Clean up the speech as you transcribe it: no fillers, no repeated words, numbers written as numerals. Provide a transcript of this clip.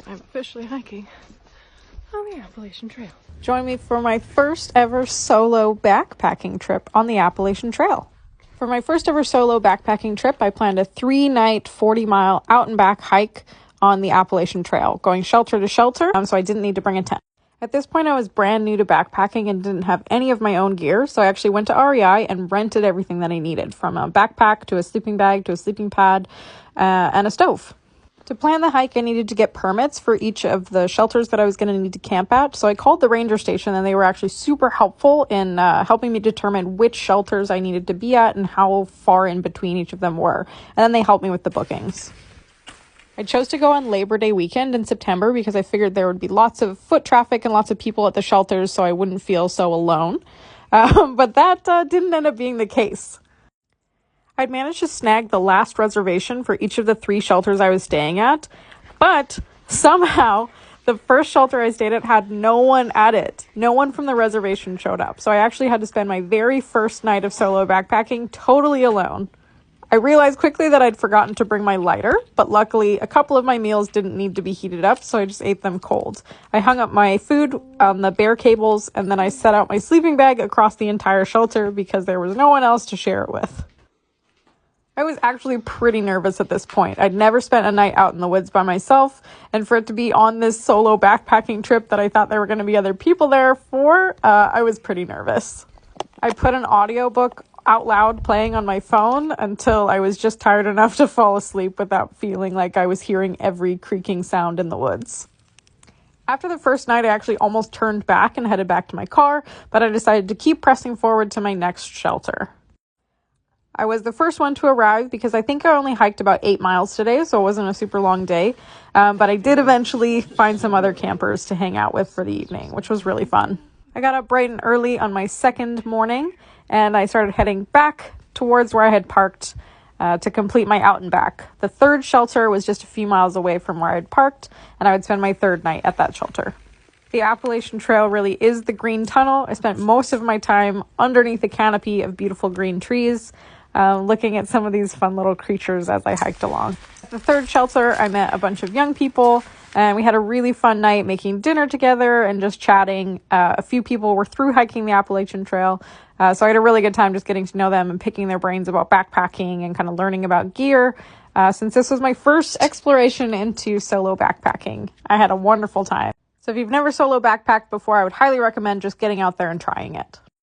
I'm officially hiking on the Appalachian Trail. Join me for my first ever solo backpacking trip on the Appalachian Trail. For my first ever solo backpacking trip, I planned a 3-night, 40-mile out and back hike on the Appalachian Trail, going shelter to shelter, so I didn't need to bring a tent. At this point, I was brand new to backpacking and didn't have any of my own gear, so I actually went to REI and rented everything that I needed, from a backpack to a sleeping bag to a sleeping pad and a stove. To plan the hike, I needed to get permits for each of the shelters that I was going to need to camp at, so I called the ranger station, and they were actually super helpful in helping me determine which shelters I needed to be at and how far in between each of them were, and then they helped me with the bookings. I chose to go on Labor Day weekend in September because I figured there would be lots of foot traffic and lots of people at the shelters, so I wouldn't feel so alone, but that didn't end up being the case. I'd managed to snag the last reservation for each of the 3 shelters I was staying at, but somehow the first shelter I stayed at had no one at it. No one from the reservation showed up, so I actually had to spend my very first night of solo backpacking totally alone. I realized quickly that I'd forgotten to bring my lighter, but luckily a couple of my meals didn't need to be heated up, so I just ate them cold. I hung up my food on the bare cables, and then I set out my sleeping bag across the entire shelter because there was no one else to share it with. I was actually pretty nervous at this point. I'd never spent a night out in the woods by myself, and for it to be on this solo backpacking trip that I thought there were going to be other people there for, I was pretty nervous. I put an audiobook out loud playing on my phone until I was just tired enough to fall asleep without feeling like I was hearing every creaking sound in the woods. After the first night, I actually almost turned back and headed back to my car, but I decided to keep pressing forward to my next shelter. I was the first one to arrive because I think I only hiked about 8 miles today, so it wasn't a super long day. But I did eventually find some other campers to hang out with for the evening, which was really fun. I got up bright and early on my second morning, and I started heading back towards where I had parked to complete my out and back. The third shelter was just a few miles away from where I had parked, and I would spend my third night at that shelter. The Appalachian Trail really is the green tunnel. I spent most of my time underneath a canopy of beautiful green trees, looking at some of these fun little creatures as I hiked along. At the third shelter, I met a bunch of young people, and we had a really fun night making dinner together and just chatting. A few people were through hiking the Appalachian Trail, so I had a really good time just getting to know them and picking their brains about backpacking and kind of learning about gear, since this was my first exploration into solo backpacking. I had a wonderful time. So if you've never solo backpacked before, I would highly recommend just getting out there and trying it.